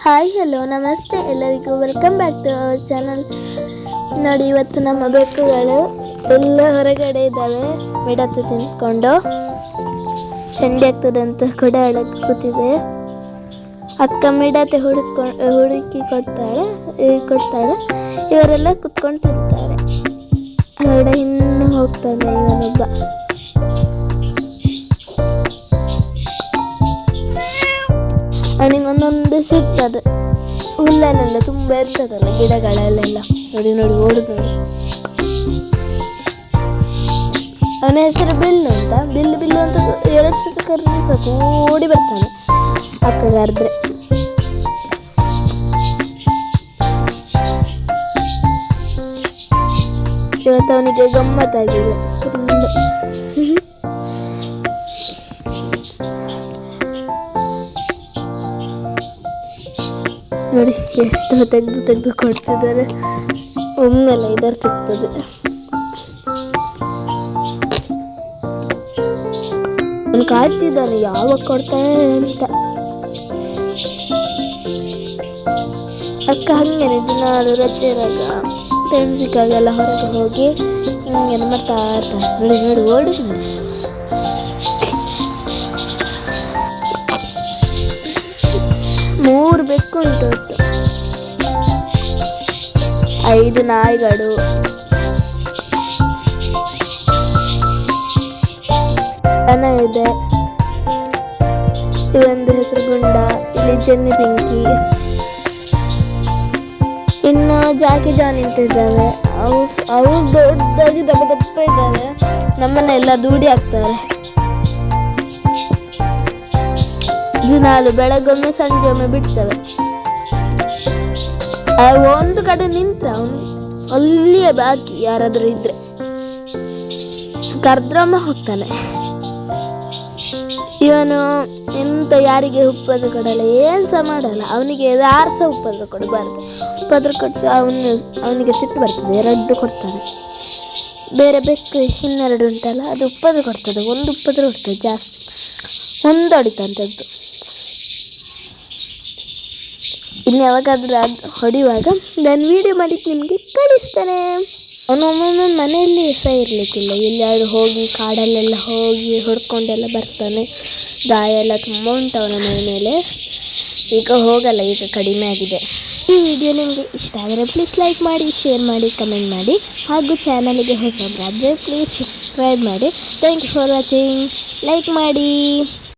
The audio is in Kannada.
ಹಾಯ್ ಹಲೋ ನಮಸ್ತೆ ಎಲ್ಲರಿಗೂ welcome back to our channel. ನೋಡಿ, ಇವತ್ತು ನಮ್ಮ ಬೆಕ್ಕುಗಳು ಎಲ್ಲ ಹೊರಗಡೆ ಇದ್ದಾವೆ. ಮಿಡತೆ ತಿಂದ್ಕೊಂಡು ಚಂಡಿ ಆಗ್ತದೆ ಅಂತ ಕೂಡ ಒಳಗೆ ಕೂತಿದೆ. ಅಕ್ಕ ಮಿಡತೆ ಹುಡುಕಿ ಕೊಡ್ತಾಳೆ. ಇವರೆಲ್ಲ ಕುತ್ಕೊಂಡು ತಿಂತಾರೆ. ಹೊರಗಡೆ ಇನ್ನು ಹೋಗ್ತಾನೆ ಇವನೊಬ್ಬ. ಅವನಿಗೆ ಒಂದೊಂದು ಸಿಗ್ತದೆ. ಹುಲ್ಲಲ್ಲೆಲ್ಲ ತುಂಬ ಇರ್ತದಲ್ಲ, ಗಿಡಗಳಲ್ಲೆಲ್ಲ. ನೋಡಿ ಓಡು ನೋಡಿ. ಅವನ ಹೆಸರು ಬಿಲ್ಲು ಅಂತ. ಬಿಲ್ಲು ಅಂತ 2 ಸತಿ ಕರೆದ್ರೆ ಸಾಕು, ಓಡಿ ಬರ್ತಾನೆ ಅಕ್ಕ ಕರೆದ್ರೆ. ಇವತ್ತು ಅವನಿಗೆ ಗಮ್ಮತ್ತಾಗಿದೆ. ನೋಡಿ ಎಷ್ಟು ತೆಗೆದು ಕೊಡ್ತಿದ್ದಾರೆ. ಒಮ್ಮೆಲ್ಲ ಇದರ ಸಿಗ್ತದೆ. ಅವನು ಕಾಯ್ತಿದ್ದಾನೆ ಯಾವಾಗ ಕೊಡ್ತಾನೆ ಅಂತ. ಅಕ್ಕ ಹಂಗೇನೆ ದಿನಾಲು ರಜೆ ಇರಾಗ ತೆಣಸಿಕಾಗೆಲ್ಲ ಹೊರಗೆ ಹೋಗಿ ಹಂಗೇನೆ ಮಾಡ್ತಾ ಇರ್ತಾನೆ. ನೋಡಿ ಓಡಿ 3 ಬೆಕ್ಕು ಉಂಟು. 5 ನಾಯಿಗಳು, ದನ ಇದೆ. ಇವೊಂದು ಹೆಸರು ಗುಂಡ, ಇಲ್ಲಿ ಚೆನ್ನಿ ಪಿಂಕಿ, ಇನ್ನು ಜಾಕಿ ಜಾನ್ ಇಟ್ಟಿದ್ದಾವೆ. ಅವು ದೊಡ್ಡದಾಗಿ ದಪ್ಪ ಇದ್ದಾವೆ. ನಮ್ಮನ್ನ ಎಲ್ಲ ದೂಡಿ ಹಾಕ್ತಾರೆ. ದಿನಾಲು ಬೆಳಗೊಮ್ಮೆ ಸಂಜೆಗೊಮ್ಮೆ ಬಿಡ್ತವೆ. ಒಂದು ಕಡೆ ನಿಂತ್ರ ಅವನು ಅಲ್ಲಿಯೇ ಬಾಕಿ ಯಾರಾದ್ರೂ ಇದ್ರೆ ಕರ್ದ್ರೊಮ್ಮೆ ಹೋಗ್ತಾನೆ. ಇವನು ಎಂತ ಯಾರಿಗೆ ಉಪದ್ರ ಕೊಡಲ್ಲ, ಏನ್ಸ ಮಾಡಲ್ಲ. ಅವನಿಗೆ ಯಾರು ಸಹ ಉಪದ್ರ ಕೊಡಬಾರ್ದು. ಉಪದ್ರ ಕೊಟ್ಟು ಅವನಿಗೆ ಸಿಟ್ಟು ಬರ್ತದೆ, 2 ಕೊಡ್ತಾನೆ. ಬೇರೆ ಬೆಕ್ಕು 12 ಉಂಟಲ್ಲ, ಅದು ಉಪದ್ರ ಕೊಡ್ತದೆ. 1 ಉಪದ್ರ ಕೊಡ್ತದೆ ಜಾಸ್ತಿ, 1 ಹೊಡಿತಂಥದ್ದು. ಇನ್ನು ಯಾವಾಗಾದ್ರೂ ಅದು ಹೊಡೆಯುವಾಗ ನಾನು ವಿಡಿಯೋ ಮಾಡಿದ್ದು ನಿಮಗೆ ಕಳಿಸ್ತೇನೆ. ಅವನೊಮ್ಮೊಮ್ಮೆ ಮನೆಯಲ್ಲಿ ಸಹ ಇರಲಿಕ್ಕಿಲ್ಲ, ಎಲ್ಲಾದರೂ ಹೋಗಿ ಕಾಡಲ್ಲೆಲ್ಲ ಹೋಗಿ ಹೊಡ್ಕೊಂಡೆಲ್ಲ ಬರ್ತಾನೆ. ಗಾಯ ಎಲ್ಲ ತುಂಬ ಉಂಟು ಅವನ ಮೈ ಮೇಲೆ. ಈಗ ಹೋಗಲ್ಲ, ಈಗ ಕಡಿಮೆ ಆಗಿದೆ. ಈ ವಿಡಿಯೋ ನಿಮಗೆ ಇಷ್ಟ ಆದರೆ ಪ್ಲೀಸ್ ಲೈಕ್ ಮಾಡಿ, ಶೇರ್ ಮಾಡಿ, ಕಮೆಂಟ್ ಮಾಡಿ. ಹಾಗೂ ಚಾನಲ್ಗೆ ಹೊಸಬರಾದರೆ ಪ್ಲೀಸ್ ಸಬ್ಸ್ಕ್ರೈಬ್ ಮಾಡಿ. Thank you for watching. Like ಮಾಡಿ.